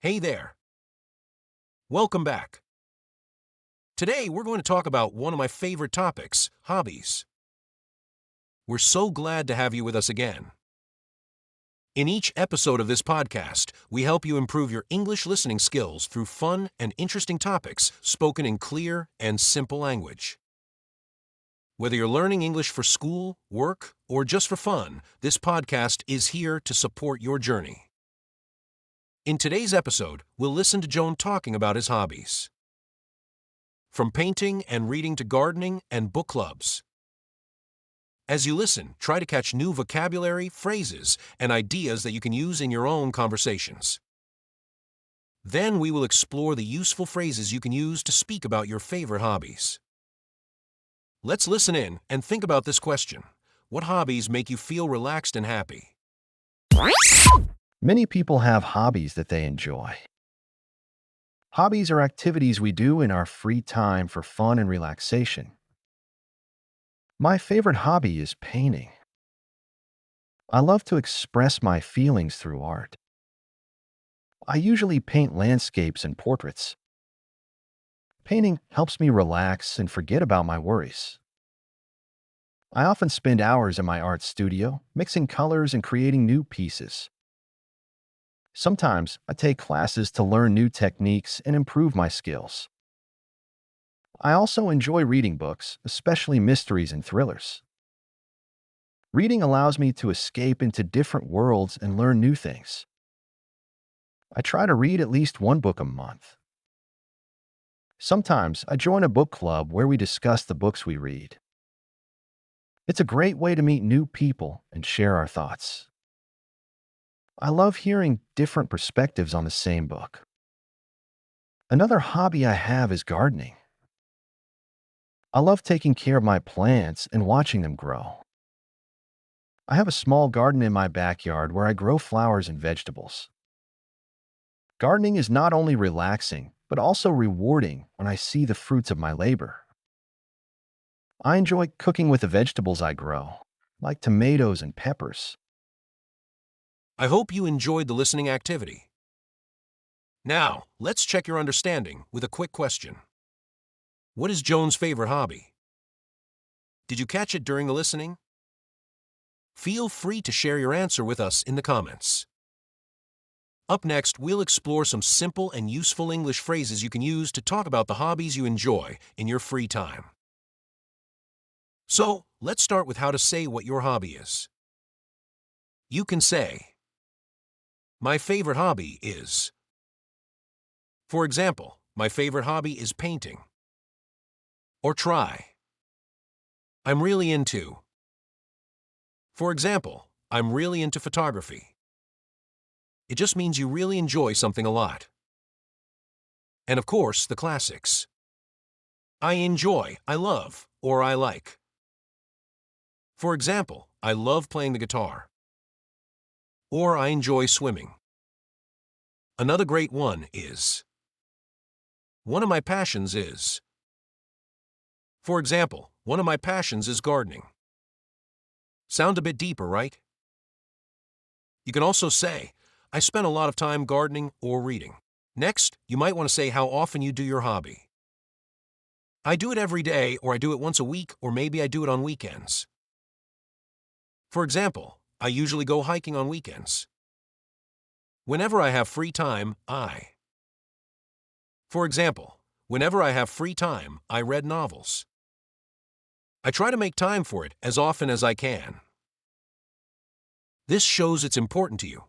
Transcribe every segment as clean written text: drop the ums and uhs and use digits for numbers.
Hey there. Welcome back. Today we're going to talk about one of my favorite topics, hobbies. We're so glad to have you with us again. In each episode of this podcast, we help you improve your English listening skills through fun and interesting topics spoken in clear and simple language. Whether you're learning English for school, work, or just for fun, this podcast is here to support your journey. In today's episode, we'll listen to Joan talking about his hobbies. From painting and reading to gardening and book clubs. As you listen, try to catch new vocabulary, phrases, and ideas that you can use in your own conversations. Then we will explore the useful phrases you can use to speak about your favorite hobbies. Let's listen in and think about this question. What hobbies make you feel relaxed and happy? Many people have hobbies that they enjoy. Hobbies are activities we do in our free time for fun and relaxation. My favorite hobby is painting. I love to express my feelings through art. I usually paint landscapes and portraits. Painting helps me relax and forget about my worries. I often spend hours in my art studio, mixing colors and creating new pieces. Sometimes I take classes to learn new techniques and improve my skills. I also enjoy reading books, especially mysteries and thrillers. Reading allows me to escape into different worlds and learn new things. I try to read at least one book a month. Sometimes I join a book club where we discuss the books we read. It's a great way to meet new people and share our thoughts. I love hearing different perspectives on the same book. Another hobby I have is gardening. I love taking care of my plants and watching them grow. I have a small garden in my backyard where I grow flowers and vegetables. Gardening is not only relaxing, but also rewarding when I see the fruits of my labor. I enjoy cooking with the vegetables I grow, like tomatoes and peppers. I hope you enjoyed the listening activity. Now, let's check your understanding with a quick question. What is Joan's favorite hobby? Did you catch it during the listening? Feel free to share your answer with us in the comments. Up next, we'll explore some simple and useful English phrases you can use to talk about the hobbies you enjoy in your free time. So, let's start with how to say what your hobby is. You can say, my favorite hobby is. For example, my favorite hobby is painting. Or try, I'm really into. For example, I'm really into photography. It just means you really enjoy something a lot. And of course, the classics. I enjoy, I love, or I like. For example, I love playing the guitar. Or I enjoy swimming. Another great one is, one of my passions is. For example, one of my passions is gardening. Sound a bit deeper, right? You can also say, I spend a lot of time gardening or reading. Next, you might want to say how often you do your hobby. I do it every day, or I do it once a week, or maybe I do it on weekends. For example, I usually go hiking on weekends. Whenever I have free time, For example, whenever I have free time, I read novels. I try to make time for it as often as I can. This shows it's important to you.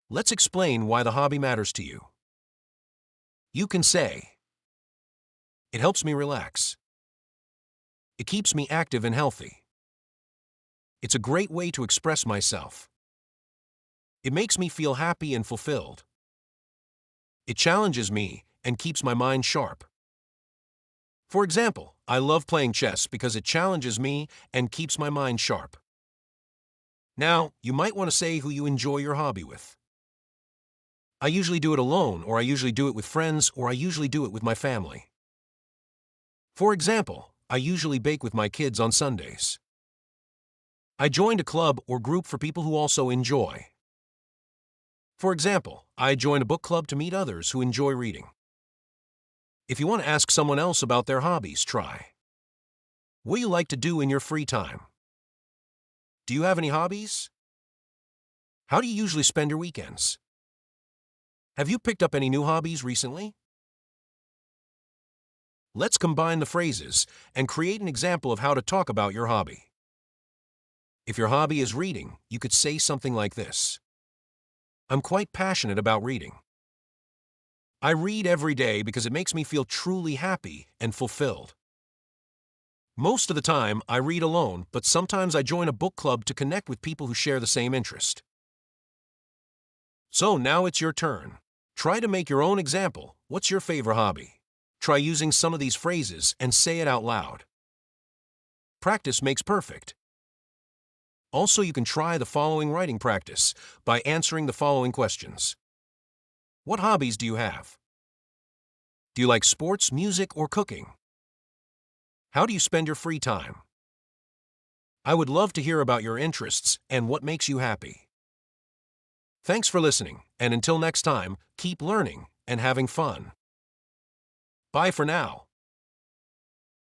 Let's explain why the hobby matters to you. You can say, it helps me relax. It keeps me active and healthy. It's a great way to express myself. It makes me feel happy and fulfilled. It challenges me and keeps my mind sharp. For example, I love playing chess because it challenges me and keeps my mind sharp. Now, you might want to say who you enjoy your hobby with. I usually do it alone, or I usually do it with friends, or I usually do it with my family. For example, I usually bake with my kids on Sundays. I joined a club or group for people who also enjoy. For example, I join a book club to meet others who enjoy reading. If you want to ask someone else about their hobbies, try, what do you like to do in your free time? Do you have any hobbies? How do you usually spend your weekends? Have you picked up any new hobbies recently? Let's combine the phrases and create an example of how to talk about your hobby. If your hobby is reading, you could say something like this. I'm quite passionate about reading. I read every day because it makes me feel truly happy and fulfilled. Most of the time, I read alone, but sometimes I join a book club to connect with people who share the same interest. So now it's your turn. Try to make your own example. What's your favorite hobby? Try using some of these phrases and say it out loud. Practice makes perfect. Also, you can try the following writing practice by answering the following questions. What hobbies do you have? Do you like sports, music, or cooking? How do you spend your free time? I would love to hear about your interests and what makes you happy. Thanks for listening, and until next time, keep learning and having fun. Bye for now.